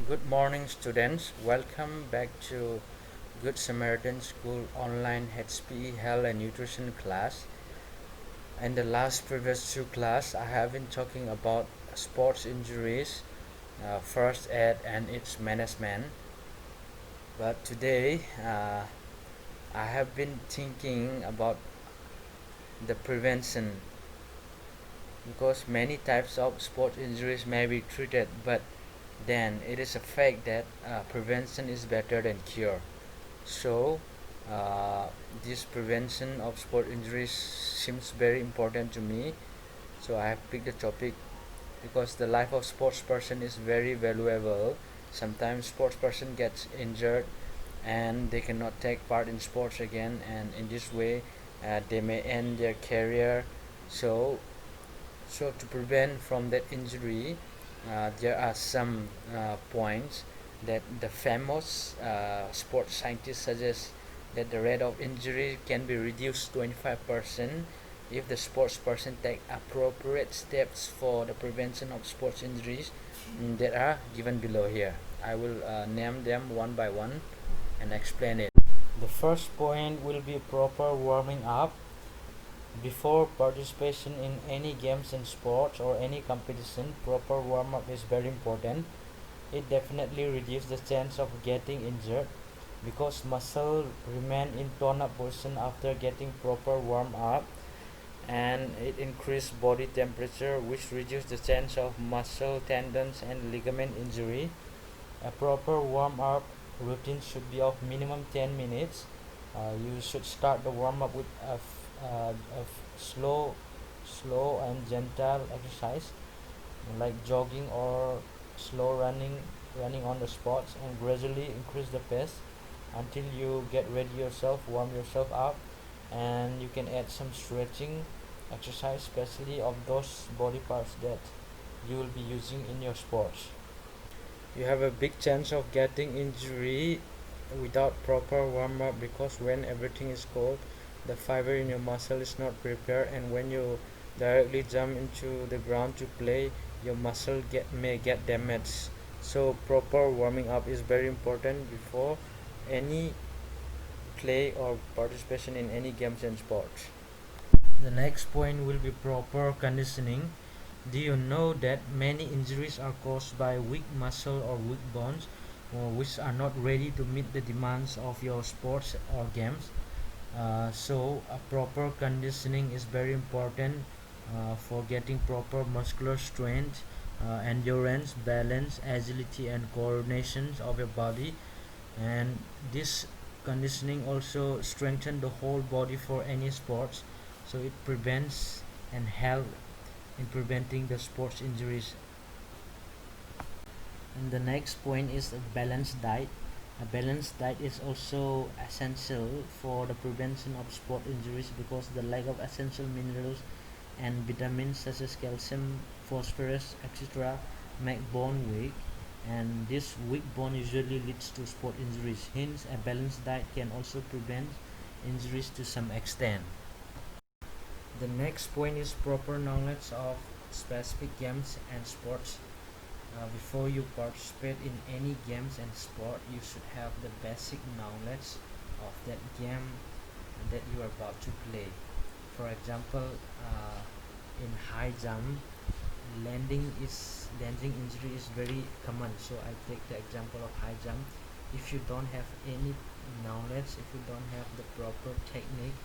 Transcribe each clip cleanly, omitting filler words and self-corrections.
Good morning, students. Welcome back to Good Samaritan School online HPE Health and Nutrition class. In the last previous two class, I have been talking about sports injuries, first aid, and its management. But today, I have been thinking about the prevention because many types of sport injuries may be treated, but then it is a fact that prevention is better than cure. So, uh, this prevention of sport injuries seems very important to me. So I have picked the topic because the life of sports person is very valuable. Sometimes sports person gets injured and they cannot take part in sports again, and in this way, they may end their career. So, so to prevent from that injury, there are some points that the famous sports scientists suggest that the rate of injury can be reduced 25% if the sports person take appropriate steps for the prevention of sports injuries that are given below here. I will name them one by one and explain it. The first point will be proper warming up. Before participation in any games and sports or any competition, proper warm up is very important. It definitely reduces the chance of getting injured because muscle remain in tone up position after getting proper warm up, and it increases body temperature which reduces the chance of muscle, tendons and ligament injury. A proper warm up routine should be of minimum 10 minutes. You should start the warm up with slow and gentle exercise like jogging or slow running on the spots, and gradually increase the pace until you get ready yourself, warm yourself up, and you can add some stretching exercise, especially of those body parts that you will be using in your sports. You have a big chance of getting injury without proper warm up because when everything is cold, the fiber in your muscle is not prepared, and when you directly jump into the ground to play, your muscle may get damaged. So proper warming up is very important before any play or participation in any games and sports. The next point will be proper conditioning. Do you know that many injuries are caused by weak muscle or weak bones, or which are not ready to meet the demands of your sports or games? So, a proper conditioning is very important for getting proper muscular strength, endurance, balance, agility, and coordination of your body. And this conditioning also strengthens the whole body for any sports. So it prevents and help in preventing the sports injuries. And the next point is a balanced diet. A balanced diet is also essential for the prevention of sport injuries because the lack of essential minerals and vitamins such as calcium, phosphorus, etc. make bone weak, and this weak bone usually leads to sport injuries. Hence, a balanced diet can also prevent injuries to some extent. The next point is proper knowledge of specific games and sports. Before you participate in any games and sport, you should have the basic knowledge of that game that you are about to play. For example, in high jump, landing injury is very common. So I take the example of high jump. If you don't have any knowledge, if you don't have the proper technique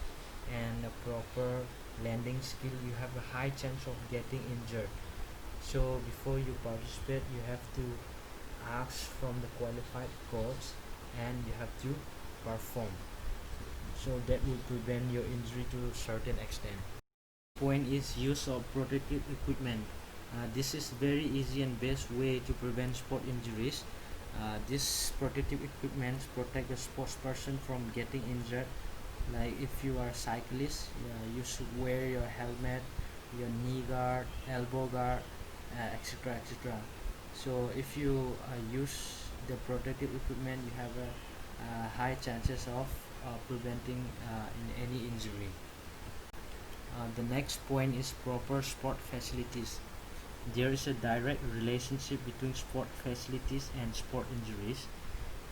and a proper landing skill, you have a high chance of getting injured. So before you participate, you have to ask from the qualified coach and you have to perform. So that will prevent your injury to a certain extent. Point is use of protective equipment. This is very easy and best way to prevent sport injuries. This protective equipment protect the sports person from getting injured. Like if you are a cyclist, you should wear your helmet, your knee guard, elbow guard, etc., etc. So if you use the protective equipment, you have a high chances of preventing in any injury. The next point is proper sport facilities. There is a direct relationship between sport facilities and sport injuries.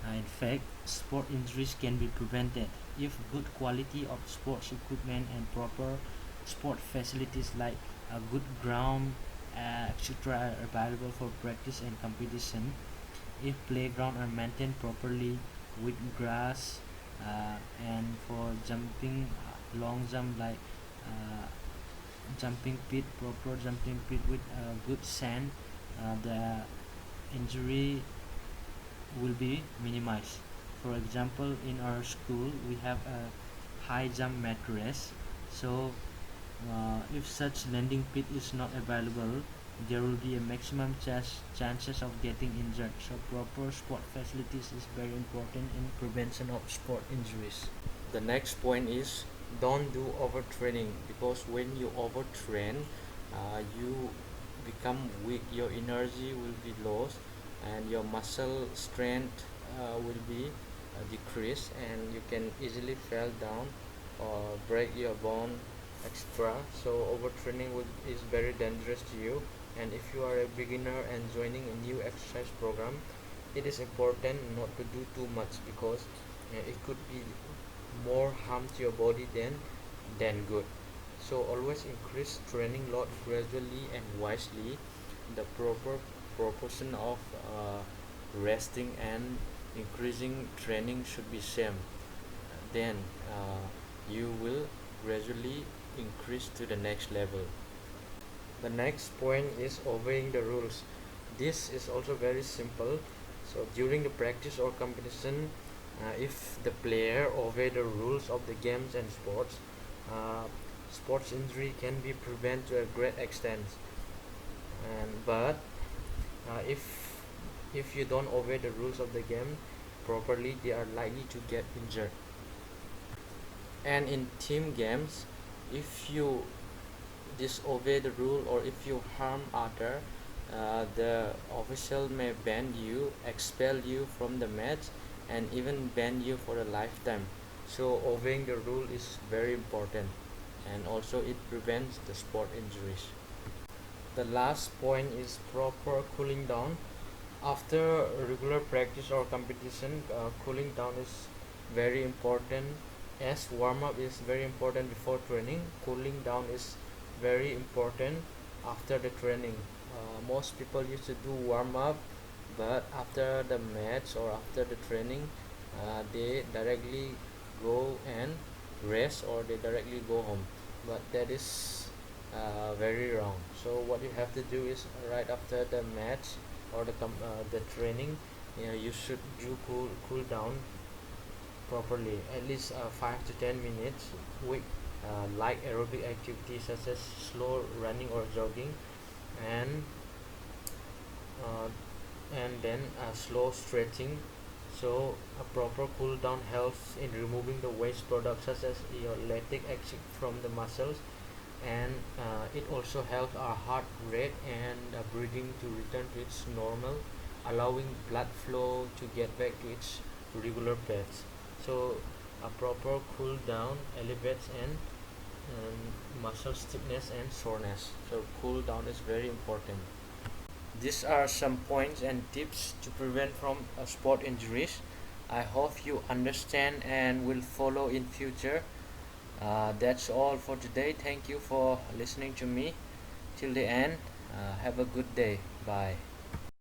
In fact, sport injuries can be prevented if good quality of sports equipment and proper sport facilities like a good ground, etc. are available for practice and competition. If playground are maintained properly with grass and for jumping, long jump like uh, jumping pit, proper jumping pit with good sand, the injury will be minimized. For example, in our school we have a high jump mattress, so if such landing pit is not available, there will be a maximum chances of getting injured. So proper sport facilities is very important in prevention of sport injuries. The next point is don't do overtraining, because when you overtrain, you become weak, your energy will be lost and your muscle strength will be decreased, and you can easily fall down or break your bone, etc. So overtraining is very dangerous to you. And if you are a beginner and joining a new exercise program, it is important not to do too much, because it could be more harm to your body than good. So always increase training load gradually and wisely. The proper proportion of resting and increasing training should be same. Then you will gradually increase to the next level. The next point is obeying the rules. This is also very simple. So during the practice or competition, if the player obey the rules of the games and sports, uh, sports injury can be prevented to a great extent. And but if you don't obey the rules of the game properly, they are likely to get injured. And in team games, if you disobey the rule or if you harm other, the official may ban you, expel you from the match, and even ban you for a lifetime. So obeying the rule is very important, and also it prevents the sport injuries. The last point is proper cooling down. After regular practice or competition, cooling down is very important, as warm up is very important before training. Cooling down is very important after the training. Most people used to do warm up, but after the match or after the training, they directly go and rest, or they directly go home. But that is very wrong. So what you have to do is right after the match or the training, you should do cool down properly, at least 5 to 10 minutes with light aerobic activities such as slow running or jogging, and uh, then slow stretching. So a proper cool down helps in removing the waste products such as your lactic acid from the muscles, and it also helps our heart rate and breathing to return to its normal, allowing blood flow to get back to its regular pace. So a proper cool down elevates and muscle stiffness and soreness. So cool down is very important. These are some points and tips to prevent from sport injuries. I hope you understand and will follow in future. That's all for today. Thank you for listening to me till the end. Have a good day. Bye.